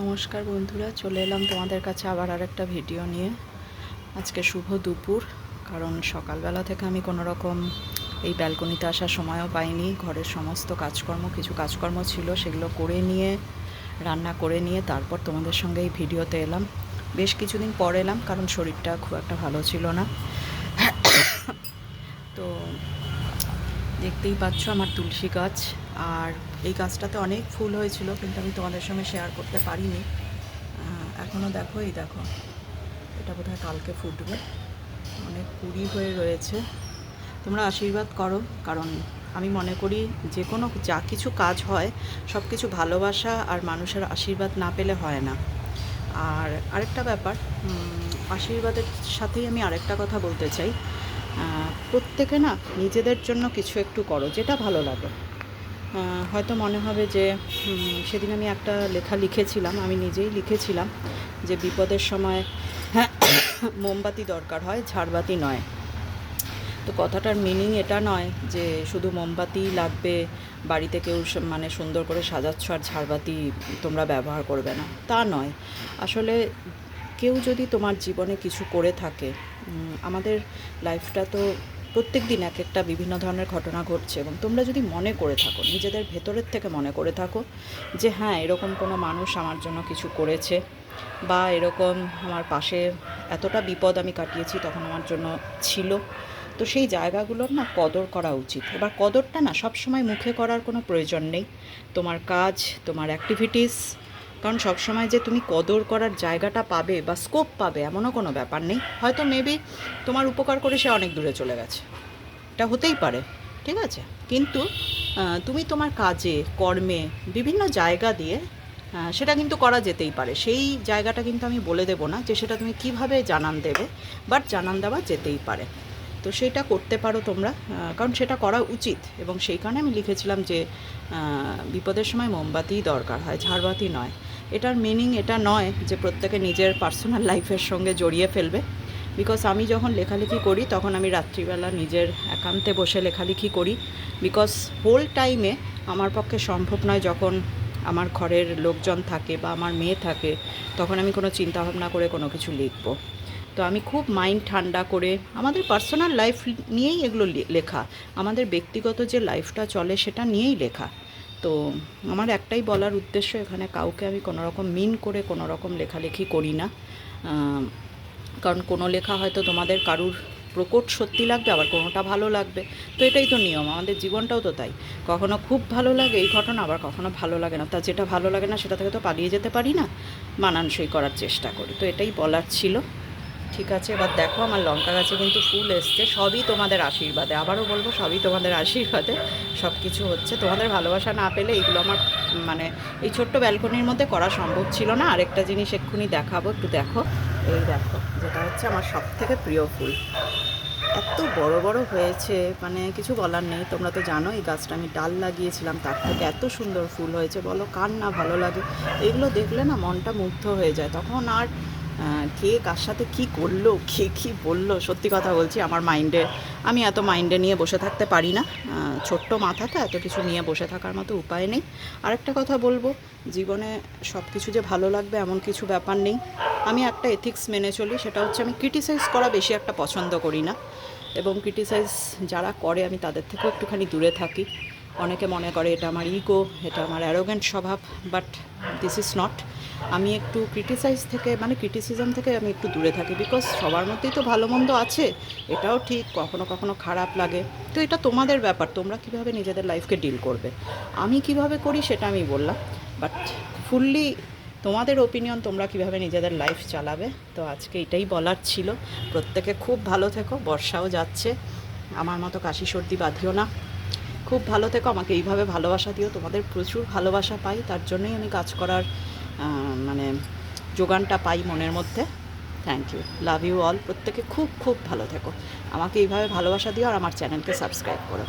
নমস্কার বন্ধুরা, চলে এলাম তোমাদের কাছে আবার আরেকটা ভিডিও নিয়ে। আজকে শুভ দুপুর, কারণ সকালবেলা থেকে আমি কোনো রকম এই ব্যালকনিতে আসার সময়ও পাইনি। ঘরের সমস্ত কিছু কাজকর্ম ছিল, সেগুলো করে নিয়ে রান্না করে নিয়ে তারপর তোমাদের সঙ্গে এই ভিডিওতে এলাম। বেশ কিছুদিন পর এলাম, কারণ শরীরটা খুব একটা ভালো ছিল না। তো দেখতেই পাচ্ছ আমার তুলসী গাছ, আর এই গাছটাতে অনেক ফুল হয়েছিল, কিন্তু আমি তোমাদের সঙ্গে শেয়ার করতে পারিনি। এখনও দেখো, এই দেখো, এটা বোধহয় কালকে ফুটবে। অনেক কুড়ি হয়ে রয়েছে। তোমরা আশীর্বাদ করো, কারণ আমি মনে করি যে কোনো যা কিছু কাজ হয় সব কিছু ভালোবাসা আর মানুষের আশীর্বাদ না পেলে হয় না। আর আরেকটা ব্যাপার, আশীর্বাদের সাথেই আমি আরেকটা কথা বলতে চাই। প্রত্যেকে না নিজেদের জন্য কিছু একটু করো, যেটা ভালো লাগে। হয়তো মনে হবে যে সেদিন আমি একটা লেখা লিখেছিলাম, আমি নিজেই লিখেছিলাম যে বিপদের সময় মোমবাতি দরকার হয়, ঝাড়বাতি নয়। তো কথাটার মিনিং এটা নয় যে শুধু মোমবাতি লাগবে, বাড়িতে কেউ মানে সুন্দর করে সাজাচ্ছ আর ঝাড়বাতি তোমরা ব্যবহার করবে না, তা নয়। আসলে কেউ যদি তোমার জীবনে কিছু করে থাকে, আমাদের লাইফটা তো প্রত্যেক দিন এক একটা বিভিন্ন ধরনের ঘটনা ঘটছে, এবং তোমরা যদি মনে করে থাকো, নিজেদের ভেতরের থেকে মনে করে থাকো যে হ্যাঁ, এরকম কোনো মানুষ আমার জন্য কিছু করেছে, বা এরকম আমার পাশে এতটা বিপদ আমি কাটিয়েছি তখন আমার জন্য ছিল, তো সেই জায়গাগুলোর না কদর করা উচিত। এবার কদরটা না সবসময় মুখে করার কোনো প্রয়োজন নেই। তোমার কাজ, তোমার অ্যাক্টিভিটিস, কারণ সবসময় যে তুমি কদর করার জায়গাটা পাবে বা স্কোপ পাবে এমনও কোনো ব্যাপার নেই। হয়তো মেবি তোমার উপকার করে সে অনেক দূরে চলে গেছে, এটা হতেই পারে, ঠিক আছে। কিন্তু তুমি তোমার কাজে কর্মে বিভিন্ন জায়গা দিয়ে সেটা কিন্তু করা যেতেই পারে। সেই জায়গাটা কিন্তু আমি বলে দেবো না যে সেটা তুমি কিভাবে জানান দেবে, বাট জানান দেওয়া যেতেই পারে। তো সেটা করতে পারো তোমরা, কারণ সেটা করা উচিত। এবং সেই কারণে আমি লিখেছিলাম যে বিপদের সময় মোমবাতিই দরকার হয়, ঝাড়বাতি নয়। এটার মিনিং এটা নয় যে প্রত্যেকে নিজের পার্সোনাল লাইফের সঙ্গে জড়িয়ে ফেলবে। বিকজ আমি যখন লেখালেখি করি তখন আমি রাত্রিবেলা নিজের একান্তে বসে লেখালেখি করি, বিকজ হোল টাইমে আমার পক্ষে সম্ভব নয়। যখন আমার ঘরের লোকজন থাকে বা আমার মেয়ে থাকে, তখন আমি কোনো চিন্তাভাবনা করে কোনো কিছু লিখবো। তো আমি খুব মাইন্ড ঠান্ডা করে, আমাদের পার্সোনাল লাইফ নিয়েই এগুলো লেখা, আমাদের ব্যক্তিগত যে লাইফটা চলে সেটা নিয়েই লেখা। তো আমার একটাই বলার উদ্দেশ্য, এখানে কাউকে আমি কোনো রকম মিন করে কোনো রকম লেখালেখি করি না। কারণ কোনো লেখা হয়তো তোমাদের কারুর প্রকট সত্যি লাগবে, আবার কোনোটা ভালো লাগবে। তো এটাই তো নিয়ম, আমাদের জীবনটাও তো তাই। কখনো খুব ভালো লাগে এই ঘটনা, আবার কখনো ভালো লাগে না। তা যেটা ভালো লাগে না সেটা থেকে তো পালিয়ে যেতে পারি না, মানানসই করার চেষ্টা করি। তো এটাই বলার ছিল। ঠিক আছে, এবার দেখো আমার লঙ্কা গাছে কিন্তু ফুল এসছে, সবই তোমাদের আশীর্বাদে। আবারও বলবো, সবই তোমাদের আশীর্বাদে সব কিছু হচ্ছে। তোমাদের ভালোবাসা না পেলে এইগুলো আমার মানে এই ছোট্ট ব্যালকনির মধ্যে করা সম্ভব ছিল না। আরেকটা জিনিস এক্ষুনি দেখাবো, একটু দেখো। এই দেখো, যেটা হচ্ছে আমার সব থেকে প্রিয় ফুল। এত বড় বড় হয়েছে, মানে কিছু বলার নেই। তোমরা তো জানো এই গাছটা আমি ডাল লাগিয়েছিলাম, তার থেকে এত সুন্দর ফুল হয়েছে, বলো কার না ভালো লাগে। এগুলো দেখলে না মনটা মুগ্ধ হয়ে যায়। তখন আর কে কার সাথে কী করলো, কে কী বললো, সত্যি কথা বলছি আমার মাইন্ডে, আমি এত মাইন্ডে নিয়ে বসে থাকতে পারি না। ছোট্ট মাথা তো, এত কিছু নিয়ে বসে থাকার মতো উপায় নেই। আরেকটা কথা বলবো, জীবনে সব কিছু যে ভালো লাগবে এমন কিছু ব্যাপার নেই। আমি একটা এথিক্স মেনে চলি, সেটা হচ্ছে আমি ক্রিটিসাইজ করা বেশি একটা পছন্দ করি না, এবং ক্রিটিসাইজ যারা করে আমি তাদের থেকেও একটুখানি দূরে থাকি। অনেকে মনে করে এটা আমার ইগো, এটা আমার অ্যারোগেন্ট স্বভাব, বাট দিস ইজ নট। আমি একটু ক্রিটিসিজম থেকে আমি একটু দূরে থাকি, বিকজ সবার মধ্যেই তো ভালো মন্দ আছে। এটাও ঠিক, কখনো কখনো খারাপ লাগে। তো এটা তোমাদের ব্যাপার, তোমরা কীভাবে নিজেদের লাইফকে ডিল করবে। আমি কিভাবে করি সেটা আমি বললাম, বাট ফুললি তোমাদের ওপিনিয়ন, তোমরা কিভাবে নিজেদের লাইফ চালাবে। তো আজকে এটাই বলার ছিল। প্রত্যেকে খুব ভালো থেকো, বর্ষাও যাচ্ছে, আমার মতো কাশি সর্দি বাঁধিও না। খুব ভালো থেকো, আমাকে এইভাবে ভালোবাসা দিও। তোমাদের প্রচুর ভালোবাসা পাই, তার জন্যই আমি কাজ করার মানে যোগানটা পাই মনের মধ্যে। Thank you, love you all. প্রত্যেকে খুব খুব ভালো থেকো, আমাকে এইভাবে ভালোবাসা দিও, আর আমার চ্যানেলকে সাবস্ক্রাইব করো।